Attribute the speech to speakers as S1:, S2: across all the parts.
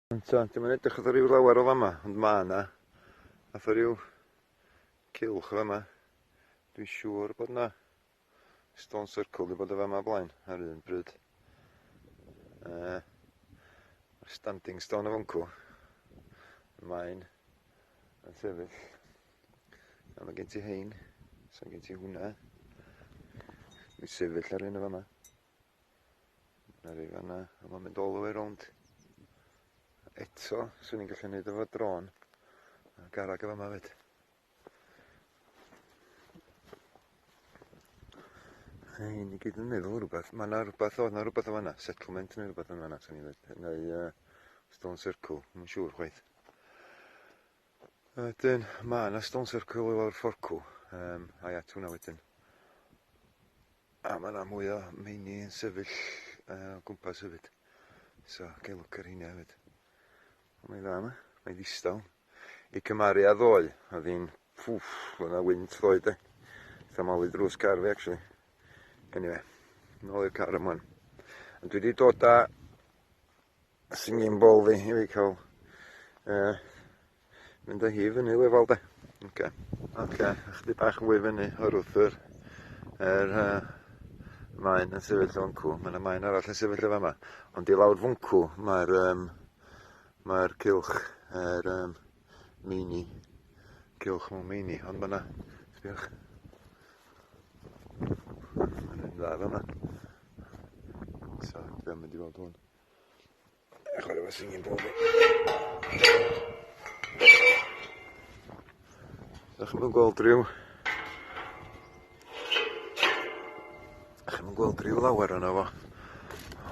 S1: Dwi'n edrych oedd ryw lawer o fama, ond mae yna. Nath o ryw cilch o fama. Dwi'n siŵr bod yna stone circle wedi bod o fama blaen ar un bryd. Standing stone o fyncw. Mae'n sefyll. A mae gen ti hein. So gen ti hwnna. Dwi'n sefyll ar un o fama. Yna rei fanna. A mae'n mynd all the way round. Eto, swn i'n gallu gwneud efo drôn. A garag o fama fyd. Hein i gyd yn meddwl rhywbeth. Mae yna rhywbeth o fanna. Settlement neu rhywbeth yn fanna. Neu stone circle. Mae'n siŵr chwaith. Wedyn, mae yna stone circle o'r fforcw. A ia, hwnna wedyn. A mae yna mwy o meini yn sefyll o gwmpas hefyd. So, gael look ar hynny hefyd. Mae'n dda yma. Mae'n ddistaw. I cymaru a ddoe. Oedd hi'n ffwff. Oedd yna wynt ddoe de. Eitha malu drws car fi, actually. Anyway, nôl i'r car ymwan. Ond dwi wedi dod â singing bowl fi i fi cael mynd â hi fyny lefel de. Oce. Chdi bach yn fwy fyny o'r wrth maen yn sefyll o fyncw. Mae yna maen arall yn sefyll o fama. Ond i lawr fyncw mae'r cilch meini. Cilch mewn meini. Ond mae yna, sbiwch. Mae'n dda fama. So, dwi am mynd i weld hwn. Chwarae fo singing bowl fi. Dach chi'n gweld ryw... Dach chi'n gweld ryw lawer yna fo.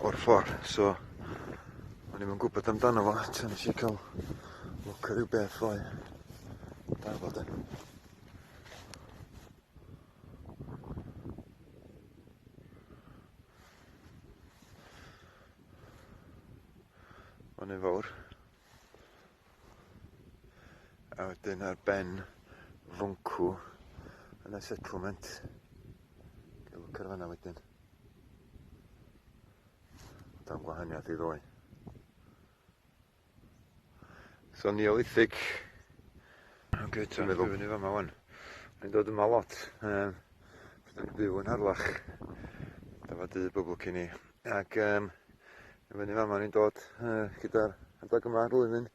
S1: O'r ffordd, so... O'n i'm yn gwybod amdano fo, tan nes i cael look ar ryw beth o'i. Da fod e. Mae'n ei fawr. A wedyn ar ben fyncw yn y settlement. Gael look ar fanna wedyn. Dan gwahaniaeth i ddoi. So neolithic. Oce, ti'n meddwl fyny fama wan. Mae'n dod yma lot. Dwi'n byw yn Harlech. Dafa dy bobl cyn i. Ac fyny fama ni'n dod gyda'r adag yma ar flwyddyn.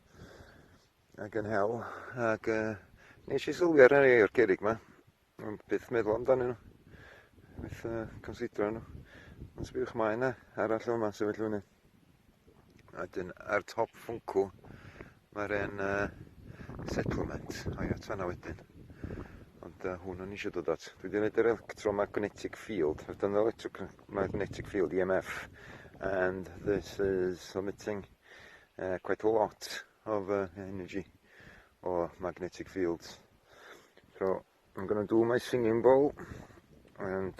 S1: Ac yn hel. Ac nes i sylwi ar rhai o'r cerig yma. Byth meddwl amdanyn nhw. Byth considero nhw. Ond sbywch mae yna arall o yma sefyll fyny. A dyn ar top ffwncw mae'r un settlement. O ia, fanna wedyn. Ond hwn o'n i eisiau dod at. Dwi wedi gwneud yr electromagnetic field. I've done the electromagnetic field, EMF. And this is emitting quite a lot of energy or magnetic fields. So I'm going to do my singing bowl and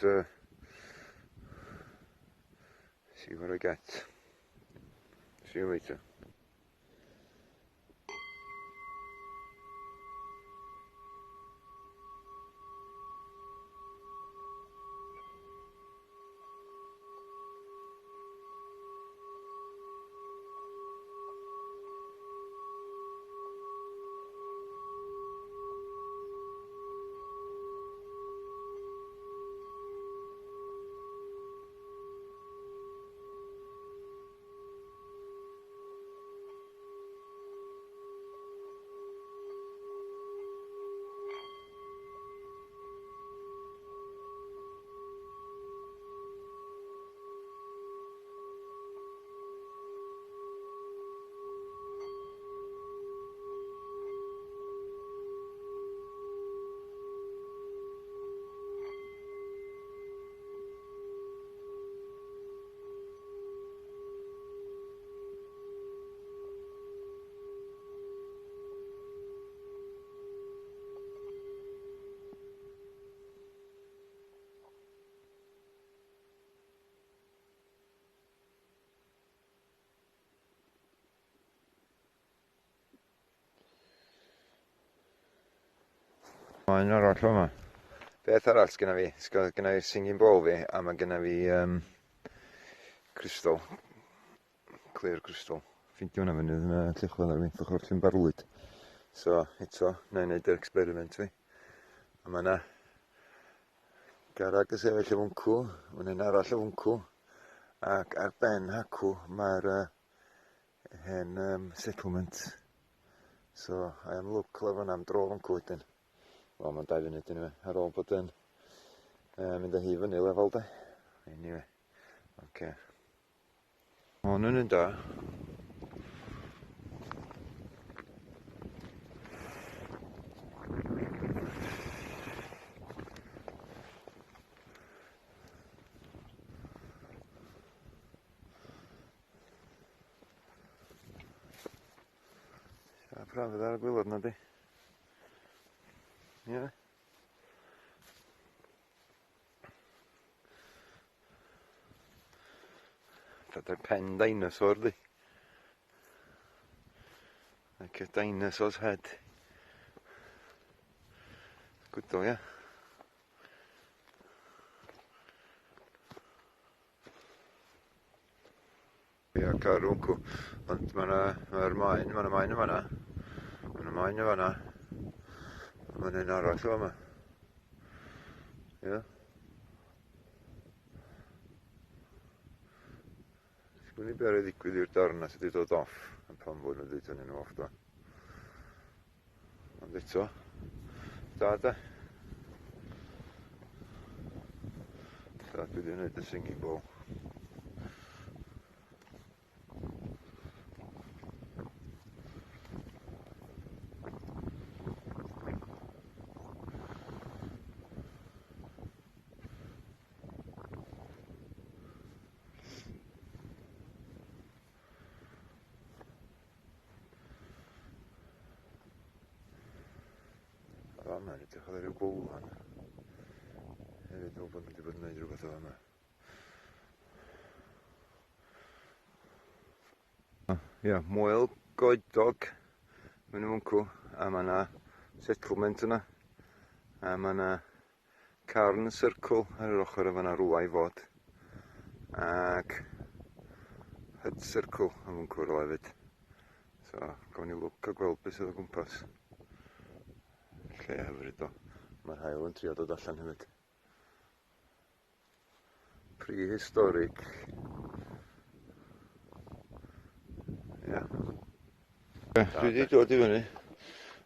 S1: see what I get. See you later. Mae'n arall yma. Beth arall sgynna fi? Sgynna fi singing bowl fi, a mae gynna fi crystal. Clear crystal. ffeindio hwnna fyny yn y llechwedd ar wynt ochr llyn barlwyd. So eto, na i wneud yr experiment fi. A mae yna garag y sefyll y fwncw, mae'n un arall y fwncw, ac ar ben hacw mae'r hen settlement. So, I am look lefo am dro fwncw wedyn. Wel, mae'n 2 funud anyway, ar ôl bod yn mynd â hi fyny lefel de. Anyway, oce. Hwn yn un da. Prawf ar y gwylod na di. Ie. Fydda'r pen dinosaur di. Like a dinosaur's head. Good though, ie. Ia, carwncw. Ond mae'r maen yn fan'na. Mae'n y fan'na. Mae'n un arall o yma. Ie. Sgwni be ar y ddigwydd i'r darna sydd wedi dod off. Yn pan fod nhw'n dweud hynny nhw off da. Ond eto. Da da. Da, dwi wedi gwneud y singing bowl. Mae'n edrych ar ryw bwlan. Hefyd o bod wedi bod yn gwneud rhywbeth o yma. Ia, mwyl goedog mewn y fwncw, a mae yna settlement yna. A mae yna cairn circle ar yr ochr yma rwla i fod. Ac hyd circle am fwncw ar hefyd. So, gawn ni lwc a gweld beth sydd o gwmpas. Lle hyfryd o. Mae'r haul yn trio dod allan hefyd. Prehistoric. Ia. Dwi wedi dod i fyny.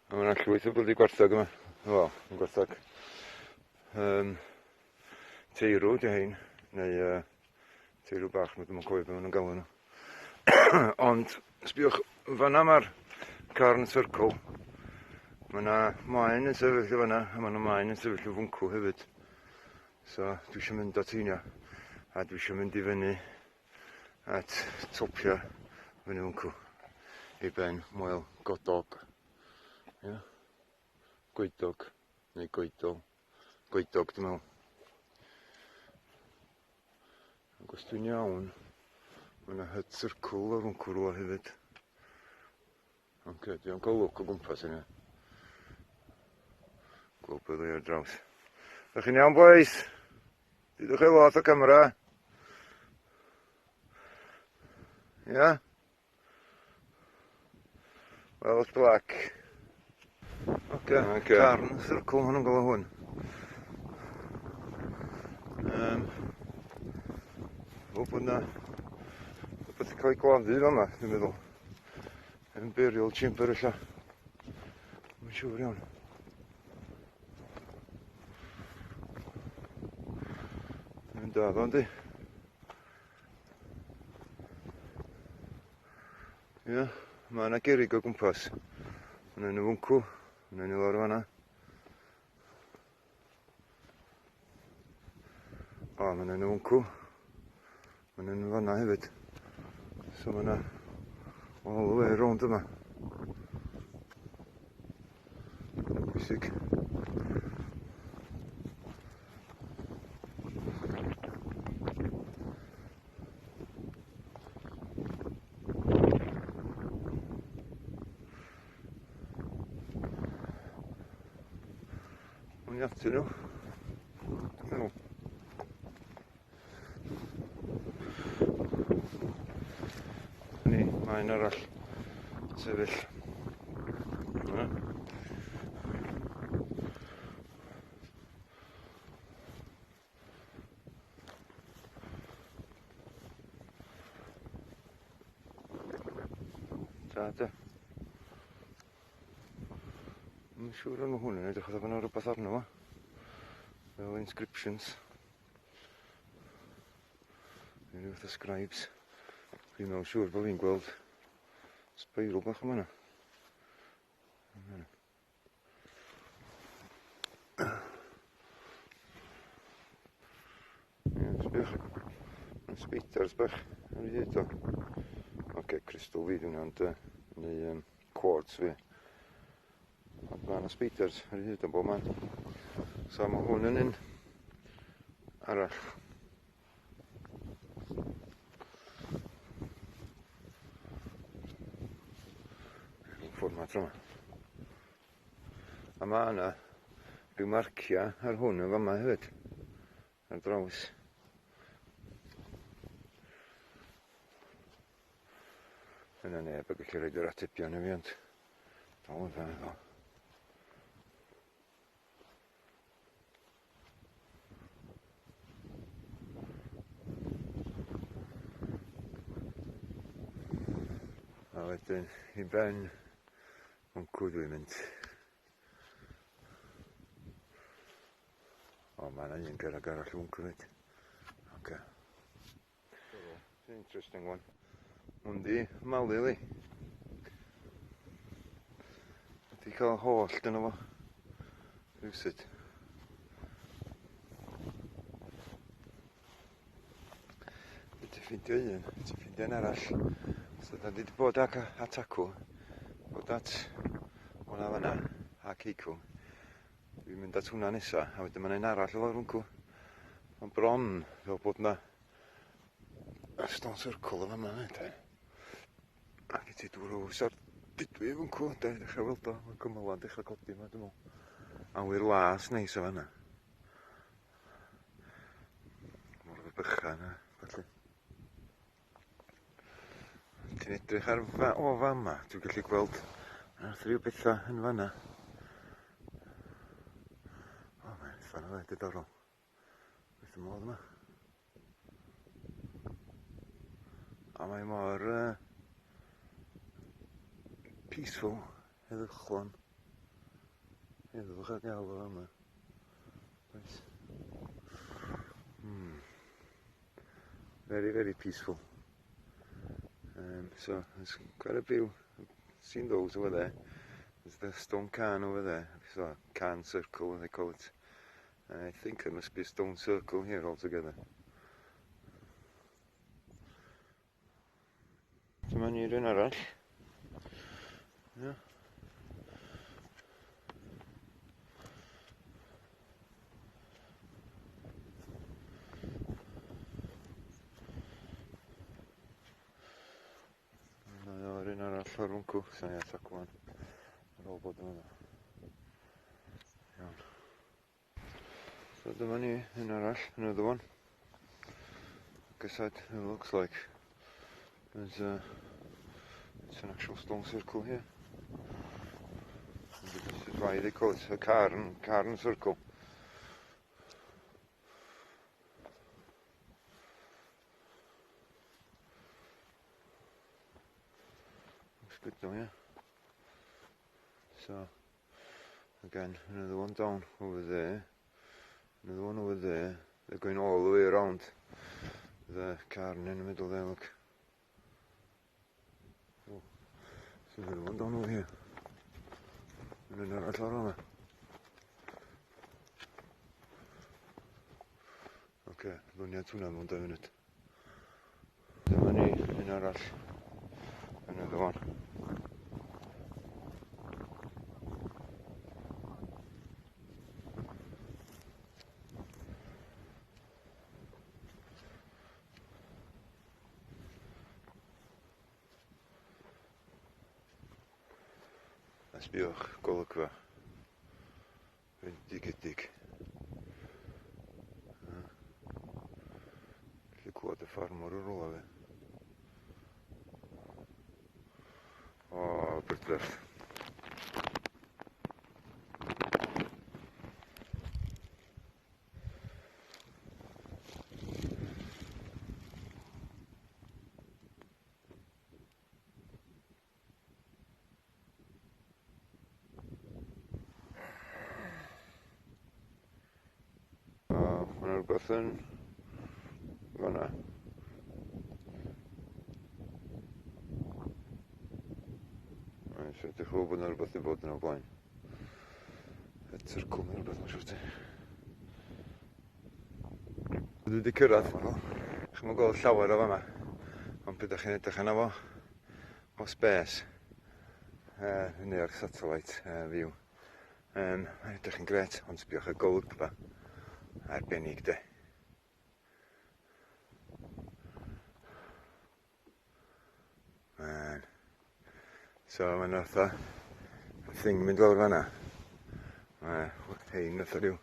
S1: A mae'n llwyth o blydi gwarthag yma. Wel, yn gwarthag. Teirw di hein. Neu teirw bach, mae ddim yn cofio beth maen nhw'n galw nhw. Ond, sbiwch, fan'na mae'r cairn circle. Mae yna maen yn sefyll o fan'na, a mae yna maen yn sefyll o fwncw hefyd. So, dwi eisiau mynd at heina, a dwi eisiau mynd i fyny at Topia fyny fwncw. I ben mwyl godog. Ia? Goedog, neu goedol. Goedog, dwi'n meddwl. Ac os dwi'n iawn, mae yna hyd circle o'r fwncw rwa hefyd. Oce, dwi'n cael lwc o gwmpas yna. Gweld beth o'i ar draws. Ydych chi'n iawn, boys? Dydwch chi lot o camera? Ia? Well, it's black. Oce, cairn circle ma' nhw'n galw hwn. Fel bod na rhywbeth yn cael ei gladdu f'yma, dwi'n meddwl. Yn burial chamber ella. Mae'n siŵr iawn. Yn dad o'n di. Ia, mae yna gerig o gwmpas. Mae yna fwncw, mae yna lawr fan'na. O, mae yna fwncw. Mae yna fan'na hefyd. So mae yna all the way round yma. Yn bwysig. Yn ati nhw. Meddwl. Ni, mae'n un arall sefyll. Da. Yn siŵr o'n hwn yn edrych oedd yna rhywbeth arno fo. Fel inscriptions. Rhyw fath o scribes. Dwi'n meddwl siŵr bod fi'n gweld spiral bach yma yna. Sbych. Spiders bach ar ei hyd o. Oce, crystal fi dwi'n ond neu quartz fi. Ond mae yna spiders ar ei hyd o bob man. So mae hwn yn un arall. Fformat yma. A mae yna rhyw marcia ar hwn yn fama hefyd. Ar draws. Yna neb yn gallu roed yr atebion i fi ond dal yn fan efo. A wedyn i ben wncw dwi'n mynd. O, mae yna un gerag arall wncw fyd. Oce. It's an interesting one. Hwn di malu li. Wedi cael holl dyna fo. Rhywsyd. Wedi ffindio un, wedi ffindio un arall. So da wedi bod ac atacw. Bod at hwnna fanna, a ceicw. Dwi'n mynd at hwnna nesa, a wedyn mae'n un arall o lawr wncw. Mae'n bron fel bod na stone circle o fama hefyd. Ac i ti drwy sardudwi efo wncw, da i ddechrau weld o, mae'n cymyla'n dechrau codi yma, dwi'n meddwl. Awyr las neis o fanna. Mor fe bychan a felly. Ti'n edrych ar o fama, dwi'n gallu gweld rhyw bethau yn fanna. O, mae'n eitha na fe, diddorol. Beth y modd yma. A mae mor peaceful, heddychlon. Heddwch a gael o yma. Oes. Very, very peaceful. So there's quite a few, seen those over there. There's the stone cairn over there. So cairn circle they call it. I think there must be a stone circle here altogether. Dyma ni un arall. Yeah. O'r un arall o'r wncw, sy'n ei atach wan. Ar ôl bod yma. Iawn. So dyma ni un arall, another one. Guess it looks like there's it's an actual stone circle here. This is why they call it a cairn circle. Looks good though, yeah. So, again, another one down over there. Another one over there. They're going all the way around the cairn in the middle there, look. Oh, there's another one down over here. And another arall yma. Oce, lwniad hwnna mewn 2 munud. Dyma ni un arall. Another one. A sbiwch, golygfa. Fendigedig. Felly clywed y ffarmwr o'r ola fe. Braf. Mae 'na rwbath yn fan'na. Mae'n edrych fel bod 'na rwbath 'di bod yna o blaen. Y syrcl neu rwbath, mae'n siŵr ti. Dwi 'di cyrraedd. Chi'm yn gweld llawer o fama. Ond pryd 'dach chi'n edrych arno fo o space, neu o'r satellite view, mae'n edrych yn gret, ond sbiwch y golygfa. Arbennig de. So mae'n fatha thing mynd lawr fan'na. Mae hein fatha ryw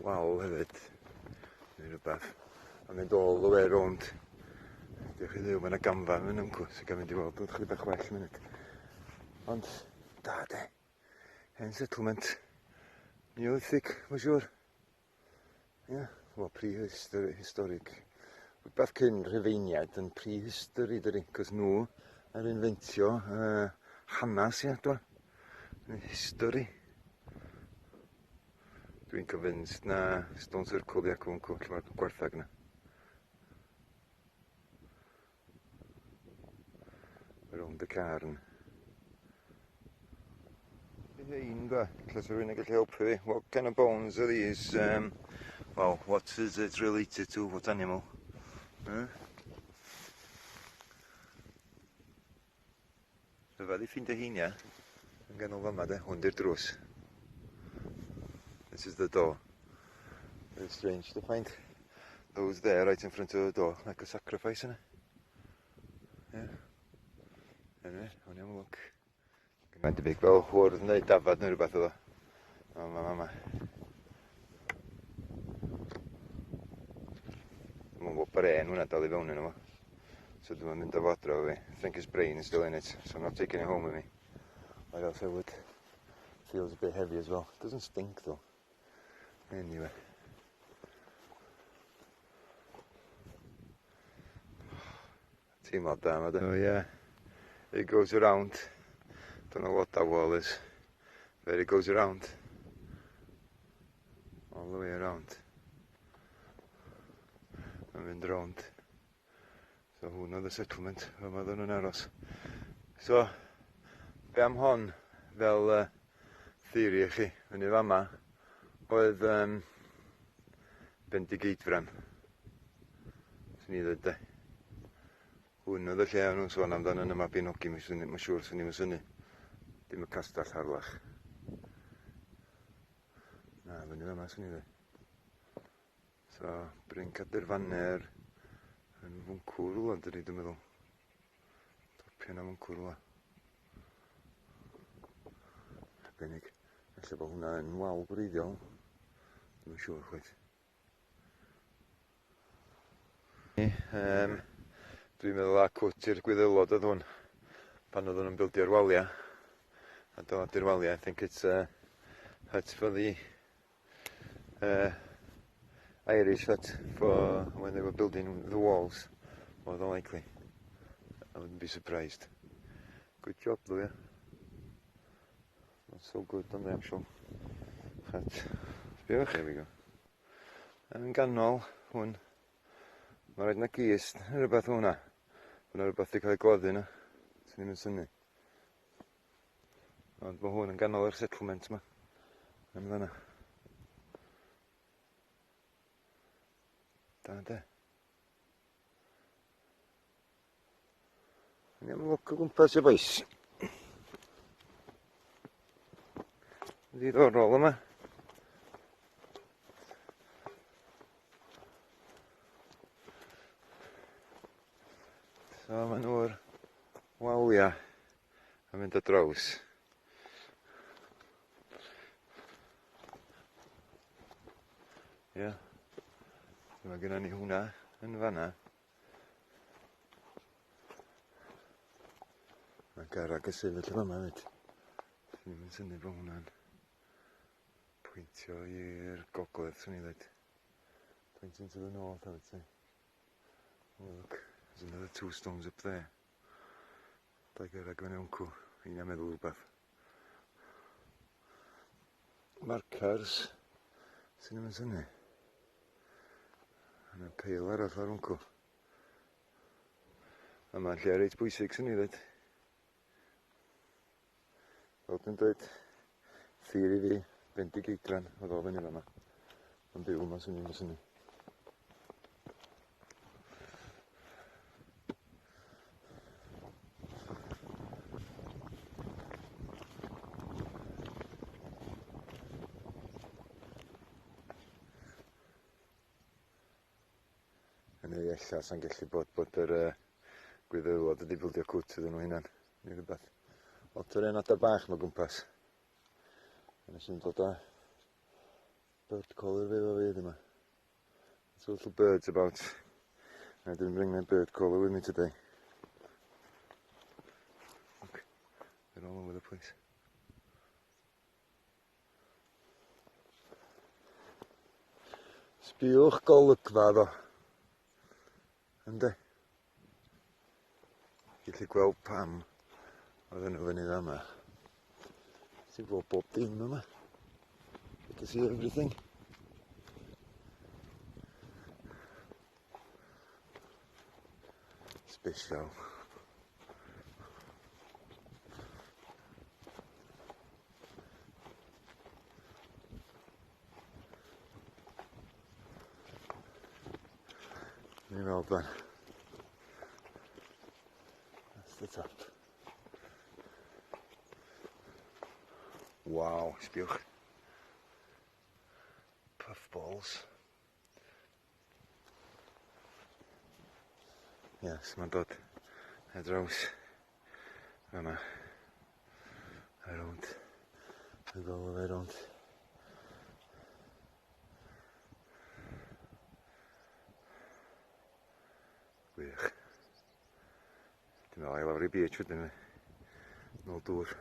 S1: wal hefyd, neu rwbath. A mynd all the way round. Diolch i Dduw, mae 'na gamfa yn ymcw sy'n gael mynd i weld. Dwi'n chydig bach well munud. Ond da de. Hen settlement. Neolithic, mae'n siŵr. Ie, wel pre-historic. Rhywbeth cyn Rhufeiniad yn pre-history dydi, cos nhw ar inventio hanas, ia, dwa. History. Dwi'n convinced na Stone Circle di ac o'n lle mae'r gwarthag yna. Around the cairn. Hein, da. Lle sy'n rhywun yn gallu helpu fi. What kind of bones are these? Well, what is it related to? What animal? Rhyfedd i ffindio heina yn ganol fama de, hwn di'r drws. This is the door. Very strange to find those there right in front of the door, like a sacrifice in it. Yeah. Anyway, hwn i am look. Mae'n debyg fel hwrdd neu dafad neu rhywbeth o ddo. O, ma. Dwi'n gwybod bod hwnna dal i fewn yno fo. So dwi'n mynd â fo adra o fi. I think his brain is still in it, so I'm not taking it home with me. Or else I would. Feels a bit heavy as well. Doesn't stink though. Anyway. Teimlad da, ma da. Oh yeah. It goes around. Don't know what that wall is. But it goes around. All the way around. Mae'n mynd rownd. So hwn oedd y settlement, fe ma ddyn nhw'n aros. So, be am hon fel theori i chi, fyny fama, oedd Bendigeidfran. Swn i ddweud de. Hwn oedd y lle o'n nhw'n sôn amdano yn y Mabinogi, mae'n siŵr swn i'n syni. Dim y Castell Harlech. Na, fyny fama swn i ddweud. So, Bryn Caderfanner yn fwncw rwla, dydy, dwi'n meddwl. Topia na fwncw rwla. Arbennig. Felly bod hwnna yn wal gwreiddiol. Dwi'n siŵr chwaith. Dwi'n meddwl a cwt i'r Gwyddylod oedd hwn. Pan oedden nhw'n bildio'r walia. A dyladu'r walia, I think it's a hut for the Irish hut for when they were building the walls, more than likely. I wouldn't be surprised. Good job though, yeah. Not so good on the actual hut. Sbiwch, there we go. Yn ganol hwn, mae rhaid na gist, rhywbeth hwnna. Hwna rhywbeth i cael ei gloddu yna. Swn i'n syni. Ond mae hwn yn ganol yr settlement yma. Yn fan'na. Da, de. Ni am lwc o gwmpas y bois. Ddiddorol yma. So ma' nhw'r walia yn mynd ar draws. Ie. Mae gennym ni hwnna yn fan'na. Mae garag y sefyll yma hefyd. Ddim yn syni bod hwnna'n pwyntio i'r gogledd, swn i ddweud. Pointing to the north, I would say. Oh, look, there's another 2 stones up there. Dau garag fan ewnco, un am meddwl rhywbeth. Marcars, sy'n ddim yn syni. Yna peil arall ar ewnco. A mae'n lle reit bwysig, sy'n i ddweud. Fel dwi'n dweud, theori fi, Bendigeidfran, oedd o fyny fama. Yn byw yma, sy'n i'n syni. Yn ei ella, sa'n gallu bod yr gwyddylod wedi bildio cwt iddyn nhw hynna'n, neu rhywbeth. Lot o'r enodau bach mae gwmpas. Yna sy'n dod â bird caller fe efo fi yma. There's little birds about. I didn't bring my bird caller with me today. Look, they're all over the place. Sbiwch golygfa ddo. Ynddi? Gellu gweld pam oedd nhw fyny yma. Ti'n gweld bob dim yma. You can see everything. Special. Ni weld fan. That's the top. Wow, sbiwch. Puffballs. Yes, mae'n dod ar draws yma. Around. I go around. Gwych. Dwi'n meddwl i lawr i beach wedyn ni. Nôl dŵr.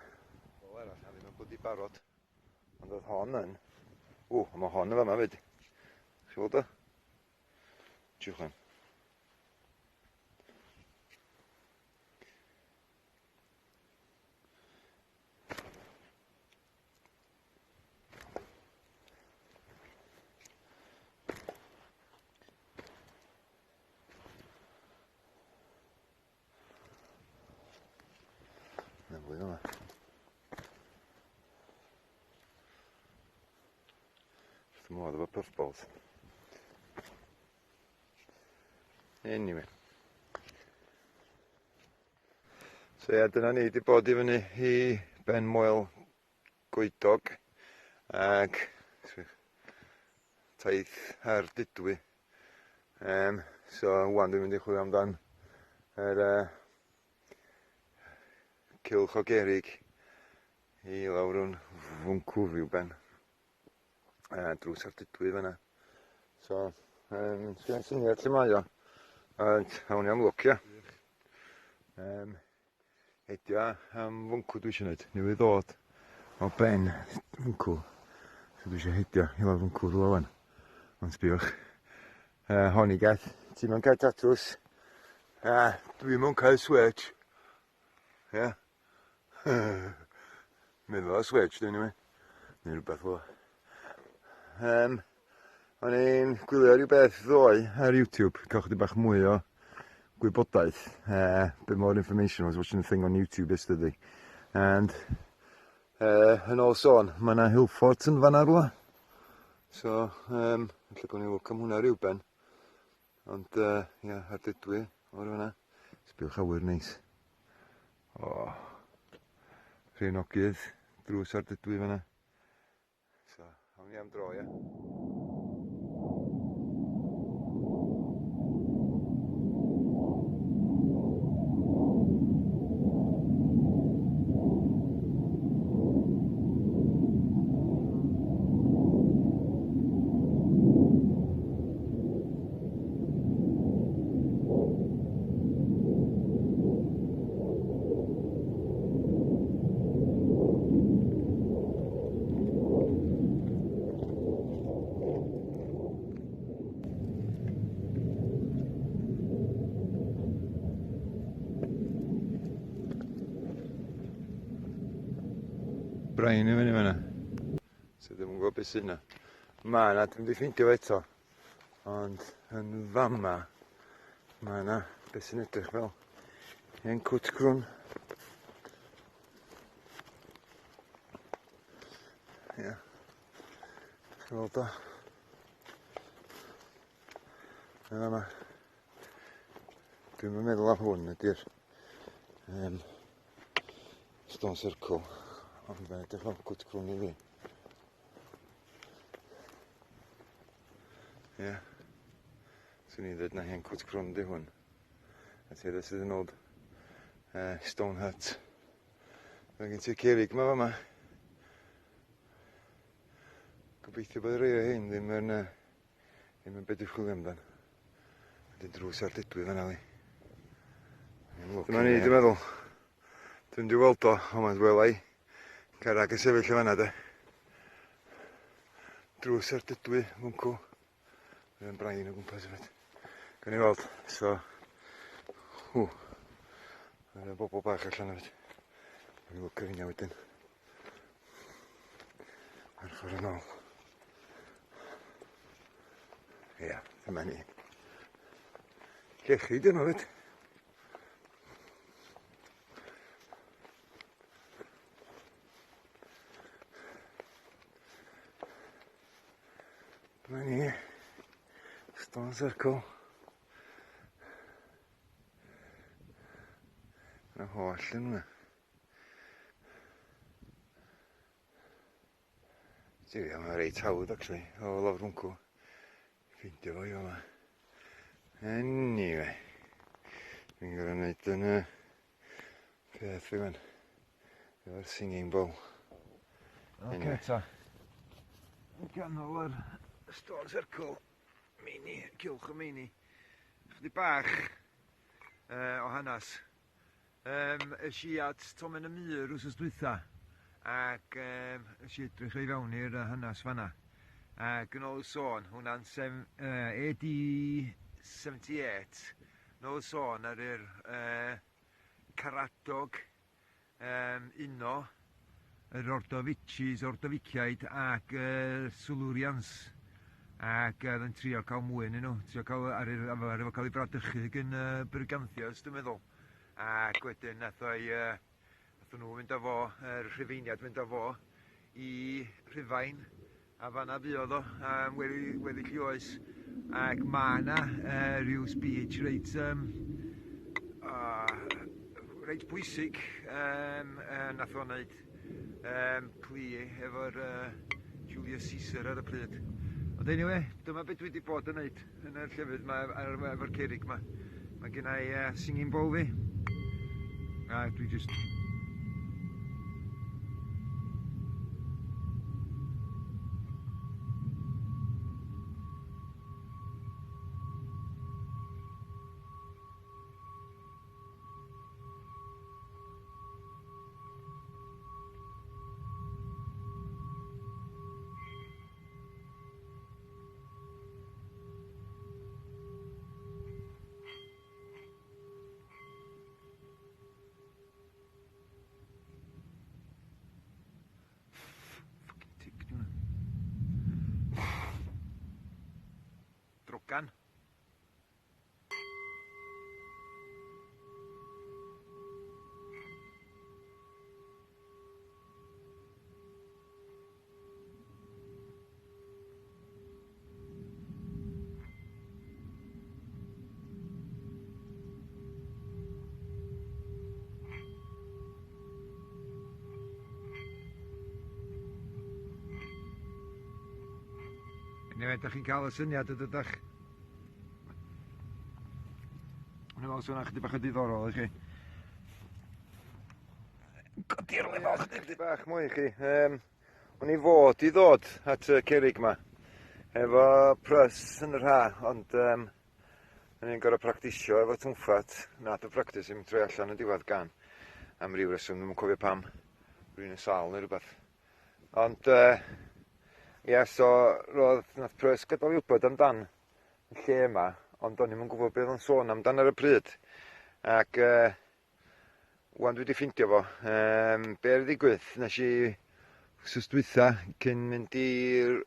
S1: Wel arall, a ddim yn bod i barod. Ond oedd hon yn. Mae hon yn fama fyd. Chi weld o? Tiwch yn. Yna fwy yma. Dwi'n modd efo puffballs. Anyway. So ia, dyna ni wedi bod i fyny i ben Moel Goedog ag taith ar Dydwy. So wan dwi'n mynd i chwilio amdan yr cylch o gerrig i lawr yn fwncw rhyw ben. Drws ar Dydwy fyna. So, sgen syniad lle mae o. Awn ni am lwcio. Heidio am fwncw dwi eisiau gwneud. Newydd ddod o ben fwncw. So dwi eisiau heidio i lawr fwncw rhywle wan. Ond sbiwch. Hon i gaeth. Ti mewn cael tatws. Dwi mewn cael switch. Ie. Meddwl o switch dwi ni. Neu rhywbeth o. O'n i'n gwylio rhywbeth ddoe ar YouTube, cael chydig bach mwy o gwybodaeth. Bit more information. I was watching a thing on YouTube yesterday. And yn ôl sôn, mae yna hillfort yn fan arwa. So, lle gwn i lwc am hwnna ryw ben. Ond, ia, ar Dydwy, o'r hwnna. Sbiwch awyr neis. O, Rhenogydd, drws ar Dydwy fanna. So, awn ni am dro, ia. brain i fyny fyna. So ddim yn gwybod beth sydd yna. Ma' na, dwi'n di ffeindio fo eto. Ond yn fama, ma' na beth sy'n edrych fel hen cwtcrwn. Ia. Chi'n weld o? Yn fama. Dwi'n meddwl am hwn ydy'r stone circle, ond fe'n edrych fel cwtcrwn i fi. Ie. Swn i'n dweud na hen cwtcrwn di hwn. A ti sydd yn old stone hut. Mae gen ti'r cerrig yma fama. Gobeithio bod y rei o hyn ddim yn beth i'w chwilio amdan. Wedyn drws ar dydwy fan'na li. Dyma ni, dwi'n meddwl. Dwi'n di weld o, ond mae'n welai. Carrag yn sefyll o fan'na de. Drws ar dydwy, mwncw. Mae'n brain o gwmpas hefyd. Gawn ni weld, so... Mae'n bobl bach allan hefyd. Gawn ni lwc ar hynna wedyn. Ar ffordd yn ôl. Ia, dyma ni. Llechi dyn nhw hefyd. Dyma ni, stone circle. Yna holl yn hwnna. Dwi'n meddwl, mae'n reit hawdd, actually, o lawr mwncw. Ffeindio fo i fama. Anyway. Dwi'n gorau wneud yn peth fi fan. Efo'r singing bowl.
S2: Oce ta. Yn ganol yr stone circle mini, cylch o mini. Chydig bach o hanes. Ys i at Tomen y Mur wrth dwytha. Ac ys i edrych i fewn i'r hanes fanna. Ac yn ôl y sôn, hwnna'n AD 78. Yn ôl y sôn ar yr Caradog uno, yr Ordovicis, Ordoviciaid ac Silurians. Ac yn trio cael mwy yn nhw, trio cael efo cael ei bradychu gan Byrganthias, dwi'n meddwl. Ac wedyn nathon nhw fynd â fo, yr Rhufeiniad fynd â fo i Rhufain, a fanna fuodd o, weddill i oes. Ac ma' na ryw speech reit bwysig nath o wneud pli efo'r Julius Caesar ar y pryd. Ond anyway, dyma beth dwi wedi bod yn wneud yn y llefydd yma efo'r cerrig yma. Mae gen i singing bowl fi. A dwi just... Drogan. Anyway, da chi'n cael y syniad ydych? Dwi'n meddwl sy'n chydig bach o diddorol i chi. Godi'r lefel chydig bach mwy i chi. O'n i fod i ddod at y cerrig yma efo prys yn yr ha, ond o'n i'n gorau practisio efo twmffat. Nad y practis i'n troi allan yn diwedd gan am ryw reswm, ddim yn cofio pam, rwy'n y sal neu rhywbeth. Ond ia, so nath prys gadael i wybod amdan y lle yma, ond o'n i'm yn gwybod beth o'n sôn amdan ar y pryd. Ac wan dwi wedi ffeindio fo. Be ar y ddigwydd, nes i wsos dwytha cyn mynd i'r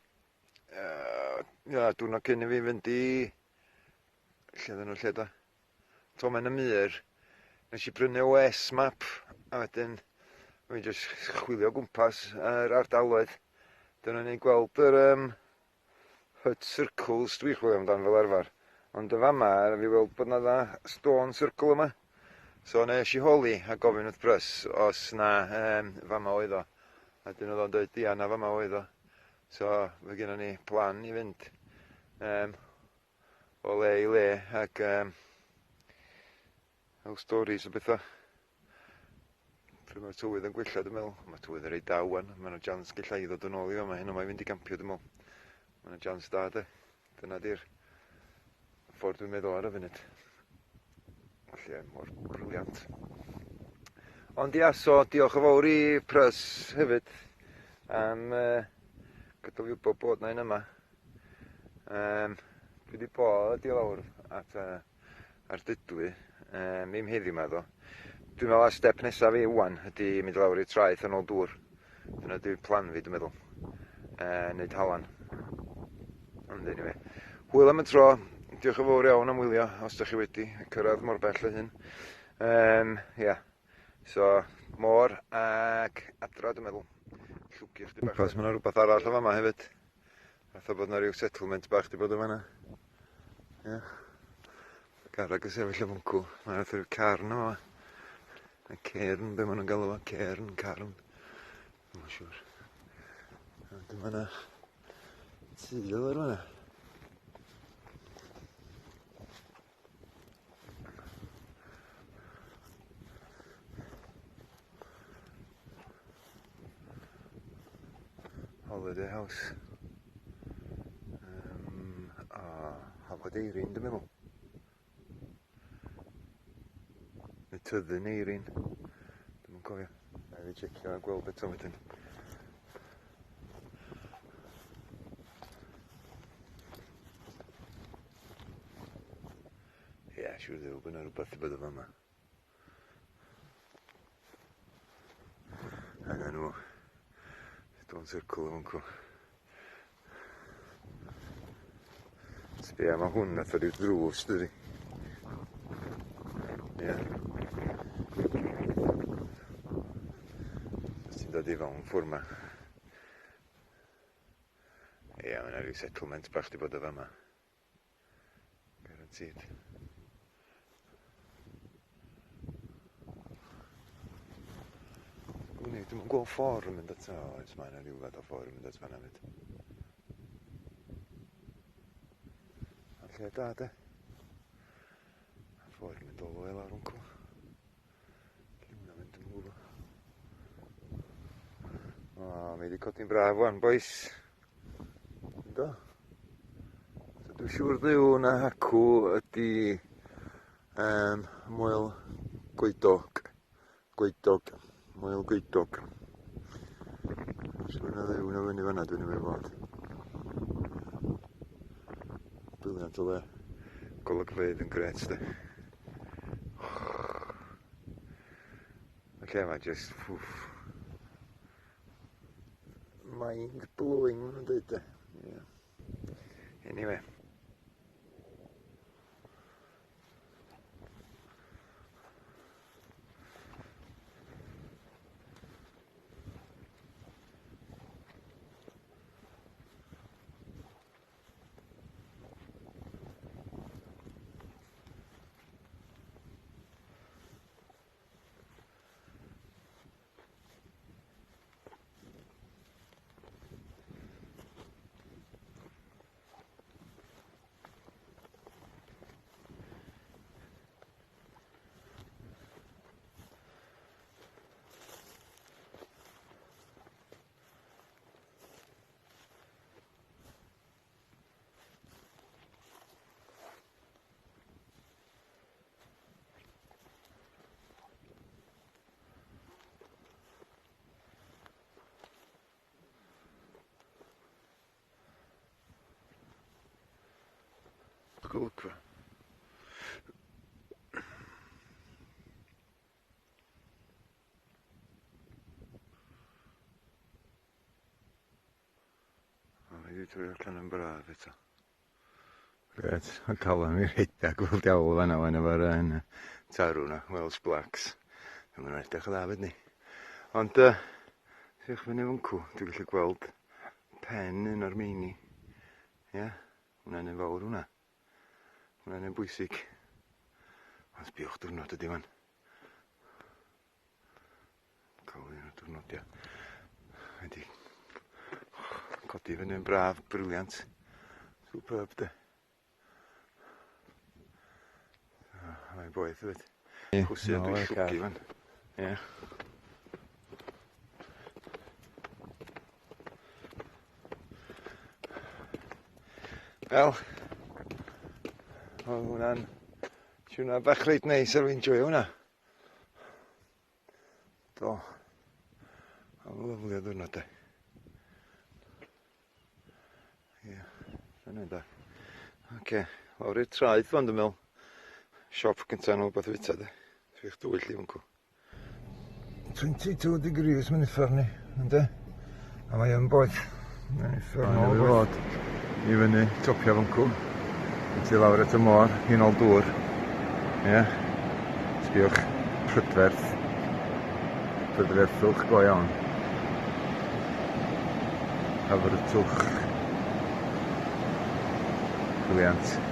S2: diwrnod cyn i fi fynd i lle oedden nhw lle da Tomen y Mur, nes i brynu OS map a wedyn fi jyst chwilio gwmpas yr ardaloedd. Dyna ni gweld yr hut circles dwi'n chwilio amdan fel arfer. Ond y fama, fi weld bod na dda stone circle yma. So nes i holi a gofyn wrth brys os na fama oedd o. A dyn oedd o'n dweud ia na fama oedd o. So fe gennym ni plan i fynd o le i le ac fel stories o bethau. Pryd mae'r tywydd yn gwella, dwi'n meddwl. Mae tywydd yn reit da wan. Mae yna jans gella i ddod yn ôl i fama. Hyn o mae fynd i gampio, dwi'n meddwl. Mae yna jans da, de. Dyna di'r ffordd dwi'n meddwl ar y funud. Felly, mor briliant. Ond ia, so diolch yn fawr i Prys hefyd am gadael fi wybod bod na un yma. Dwi wedi bod i lawr ar Dydwy, ddim heddiw ma ddo. Dwi'n meddwl a step nesaf fi wan ydy mynd lawr i'r traeth yn ôl dŵr. Dyna dwi'n plan fi, dwi'n meddwl. Neud halan. Ond anyway. Hwyl am y tro. Diolch yn fawr iawn am wylio, os ydych chi wedi cyrraedd mor bell o hyn. Ia. So, môr ac adra, dwi'n meddwl. Llwgu chdi bach. Pas, mae yna rhywbeth arall o fama hefyd. Fatha bod yna rhyw settlement bach di bod o fana. Ia. Garag y sefyll o fwncw. Mae'n rhaid rhyw cairn o fama. A cairn, be maen nhw'n galw fo? Cairn, carn. Dwi'n yn siŵr. A dyma yna tŷ o'r fanna. Holiday house. Hafod Eirin, dwi'n meddwl. Neu tyddyn Eirin. Dwi'n yn cofio. Na i fi checio a gweld beth o wedyn. Ia, siwr ddew bod yna rhywbeth i bod o fama. Anna nhw. Stone circle o fwncw. Sbia, mae hwn atho rhyw drws, dydi. Ia. Os ti'n dod i fewn ffwr ma. Ia, mae yna rhyw settlement bach di bod o fama. Guaranteed. Dwi'n gweld ffordd yn mynd at o, oes mae yna rhyw fath o ffordd yn mynd at fanna fyd. A lle da, de. A ffordd yn mynd o le lawr wncw. Lle hwnna mynd yn gwybod. O, mi wedi codi'n braf wan, bois. Ynddo? So dwi'n siŵr ddiw na hacw ydi mwyl gweidog. Mwyl gweidog. Siŵr na ddiw na fyny fanna dwi'n ei fod. Briliant o le. Golygfeydd yn gret, de. Y lle yma just mind blowing, ma'n dweud, de. Yeah. Anyway. Golygfa. trwy allan yn braf eto.
S1: Gret, a cael am i rhedeg fel diawl fan'na wan efo'r tarw na, Welsh Blacks. Mae'n edrych o dda fyd ni. Ond, diolch fyny fyncw, dwi'n gallu gweld pen un o'r meini. Ie, hwnna'n un fawr hwnna. Hwnna'n un bwysig. Ond sbiwch diwrnod ydi fan. Cael un o'r diwrnodia. Wedi codi fyny yn braf, briliant. Superb de. Mae'n boeth fyd. Chwsi yn dwi'n llwgu fan. Ie. Wel, oedd hwnna'n siwrna bach reit neis ar fi'n joio hwnna. Do. Am lyflu o ddwrnod de. Ie, dyna da. Oce, lawr i'r traeth fan dwi'n meddwl. Siop gyntaf nhw beth fita de. Sfi'ch dwyll i fyncw. 22 degrees mae'n uffar ni, ynddo? A mae yn boeth. Mae'n uffar nôl boeth. I fyny Topia fyncw. Ti lawr at y môr, un ôl dŵr. Ie. Sbiwch prydferth. Prydferthwch go iawn. Afrytwch. Briliant.